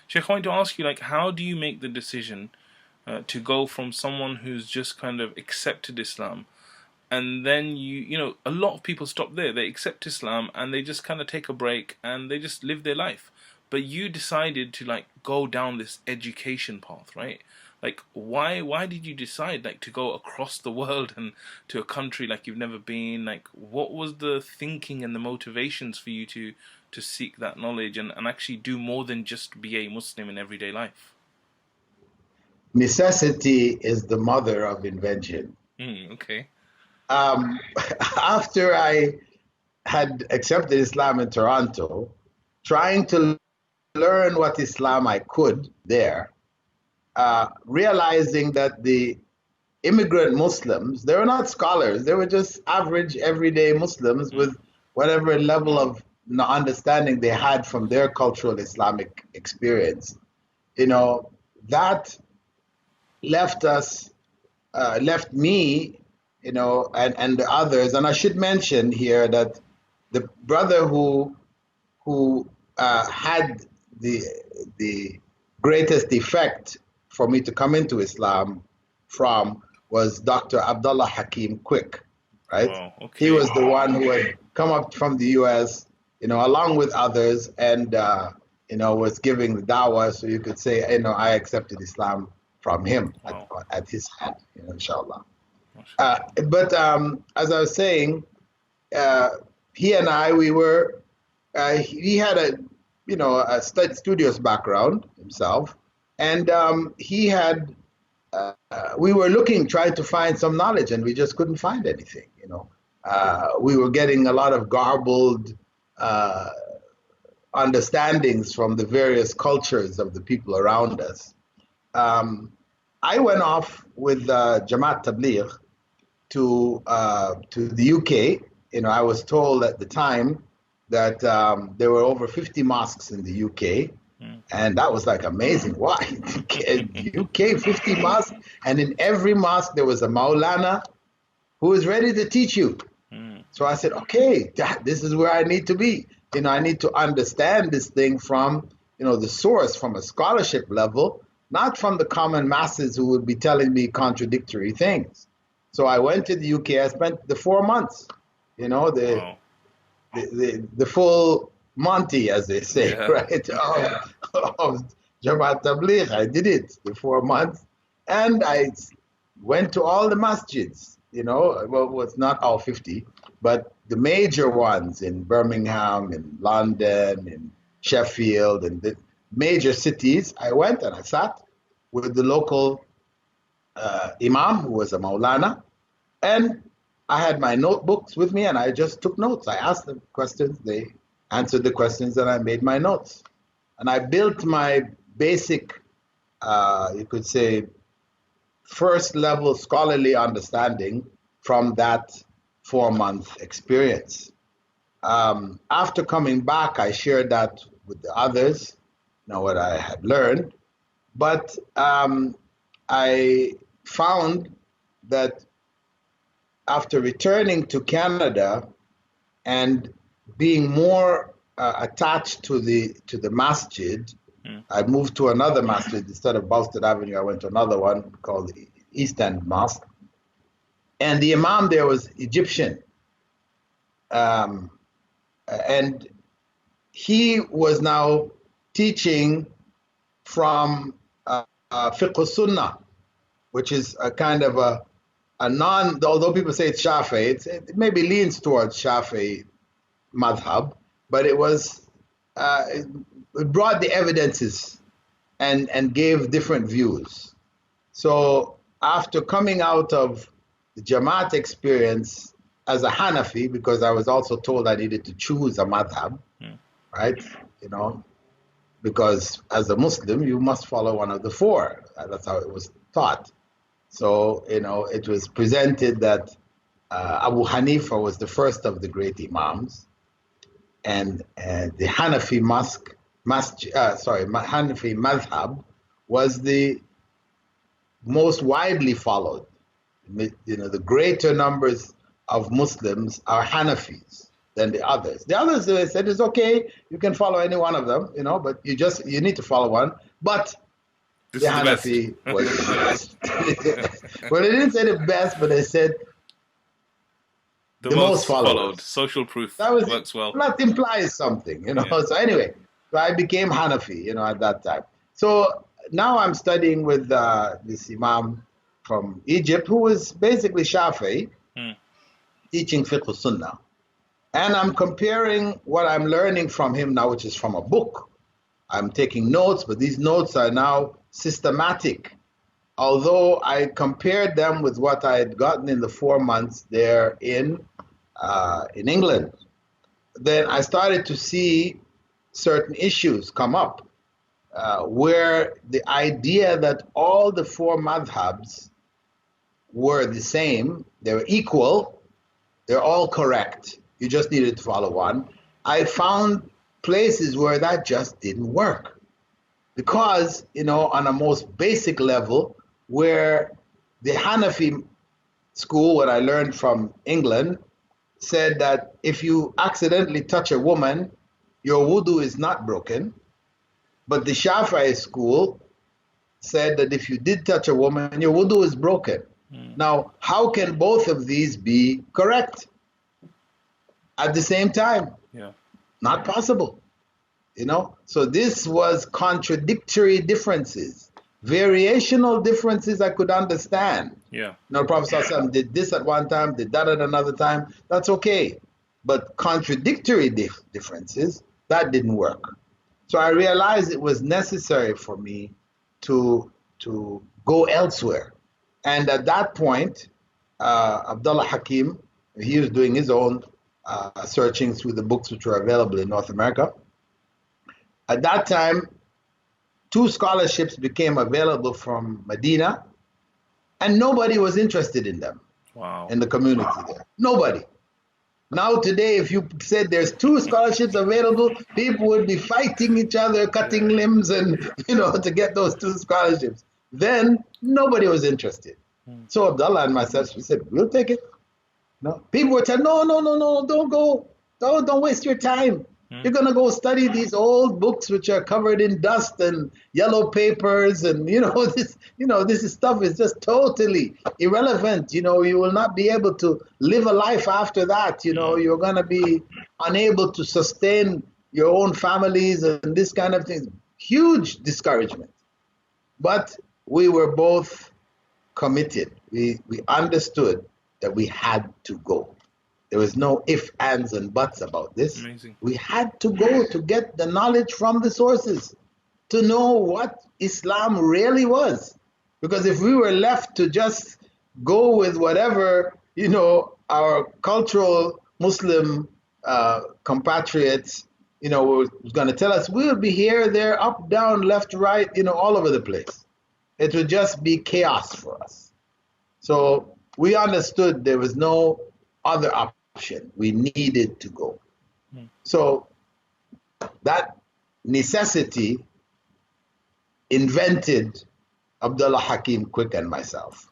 Sheikh, I want to ask you, like, how do you make the decision to go from someone who's just kind of accepted Islam, and then a lot of people stop there. They accept Islam and they just kind of take a break and they just live their life. But you decided to like go down this education path, right? Like, why did you decide like to go across the world and to a country like you've never been? Like, what was the thinking and the motivations for you to seek that knowledge and actually do more than just be a Muslim in everyday life? Necessity is the mother of invention. Okay. Um, After I had accepted Islam in Toronto, trying to learn what Islam I could there, realizing that the immigrant Muslims, they were not scholars, they were just average, everyday Muslims with whatever level of understanding they had from their cultural Islamic experience. That left us, left me, and the others. And I should mention here that the brother who had the greatest effect for me to come into Islam from was Dr. Abdullah Hakim Quick, right? Wow. He Okay. was the one who had come up from the U.S., along with others, and was giving the dawah. So you could say, I accepted Islam from him Wow. at his hand, inshallah. MashaAllah. But as I was saying, he and I, we were. He had a studious background himself, and he had. We were trying to find some knowledge, and we just couldn't find anything. We were getting a lot of garbled understandings from the various cultures of the people around us. I went off with Jamaat Tabligh to the UK. I was told at the time that there were over 50 mosques in the UK, and that was like amazing. Why? UK 50 mosques, and in every mosque there was a Maulana who is ready to teach you. So I said, okay, this is where I need to be. I need to understand this thing from the source, from a scholarship level, not from the common masses who would be telling me contradictory things. So I went to the UK. I spent the 4 months, Wow. the full Monty, as they say, Yeah. right, of Jamaat Tabligh. I did it the 4 months, and I went to all the masjids. Well, it's not all 50, but the major ones in Birmingham, in London, in Sheffield, and the major cities. I went and I sat with the local imam, who was a Maulana, and I had my notebooks with me, and I just took notes. I asked them questions, they answered the questions, and I made my notes. And I built my basic, you could say, first level scholarly understanding from that 4-month experience. After coming back, I shared that with the others, what I had learned. But I found that after returning to Canada and being more attached to the masjid, I moved to another masjid. Instead of Boston Avenue, I went to another one called the East End Mosque. And the imam there was Egyptian. And he was now teaching from Fiqh Sunnah, which is a kind of a although people say it's Shafi'i, it maybe leans towards Shafi'i madhab, but it brought the evidences and gave different views. So after coming out of the Jamaat experience as a Hanafi, because I was also told I needed to choose a madhab, right? Because as a Muslim, you must follow one of the four. That's how it was taught. So, it was presented that Abu Hanifa was the first of the great Imams, and the Hanafi Hanafi madhab was the most widely followed. The greater numbers of Muslims are Hanafis. than the others. The others, they said, it's okay, you can follow any one of them, but you need to follow one. But This the is the best. Hanafi was the best. Well, they didn't say the best, but they said The the most most followed. followers. Social proof That was it. works well. That implies something. Yeah. So anyway, so I became Hanafi, at that time. So now I'm studying with this Imam from Egypt, who was basically Shafi'i, teaching fiqh sunnah. And I'm comparing what I'm learning from him now, which is from a book. I'm taking notes, but these notes are now systematic. Although I compared them with what I had gotten in the 4 months there in England, then I started to see certain issues come up where the idea that all the 4 madhabs were the same, they were equal, they're all correct, you just needed to follow one. I found places where that just didn't work. Because, on a most basic level, where the Hanafi school, what I learned from England, said that if you accidentally touch a woman, your wudu is not broken. But the Shafi'i school said that if you did touch a woman, your wudu is broken. Now, how can both of these be correct at the same time? Yeah. Not possible. So this was contradictory differences. Variational differences I could understand. Yeah. Prophet ﷺ did this at one time, did that at another time. That's okay. But contradictory differences, that didn't work. So I realized it was necessary for me to go elsewhere. And at that point, Abdullah Hakim, he was doing his own searching through the books which were available in North America. At that time, 2 scholarships became available from Medina, and nobody was interested in them. Wow. In the community there. Nobody. Now today, if you said there's 2 scholarships available, people would be fighting each other, cutting limbs, and to get those 2 scholarships. Then nobody was interested. So Abdullah and myself, we said, we'll take it. People were telling, no, don't go. Don't waste your time. You're going to go study these old books which are covered in dust and yellow papers, and this stuff is just totally irrelevant. You will not be able to live a life after that. You're going to be unable to sustain your own families and this kind of thing. Huge discouragement. But we were both committed. We understood that we had to go. There was no ifs, ands, and buts about this. Amazing. We had to go to get the knowledge from the sources, to know what Islam really was. Because if we were left to just go with whatever, our cultural Muslim compatriots, was going to tell us, we'll be here, there, up, down, left, right, all over the place. It would just be chaos for us. So we understood there was no other option. We needed to go. So that necessity invented Abdullah Hakim Quick and myself.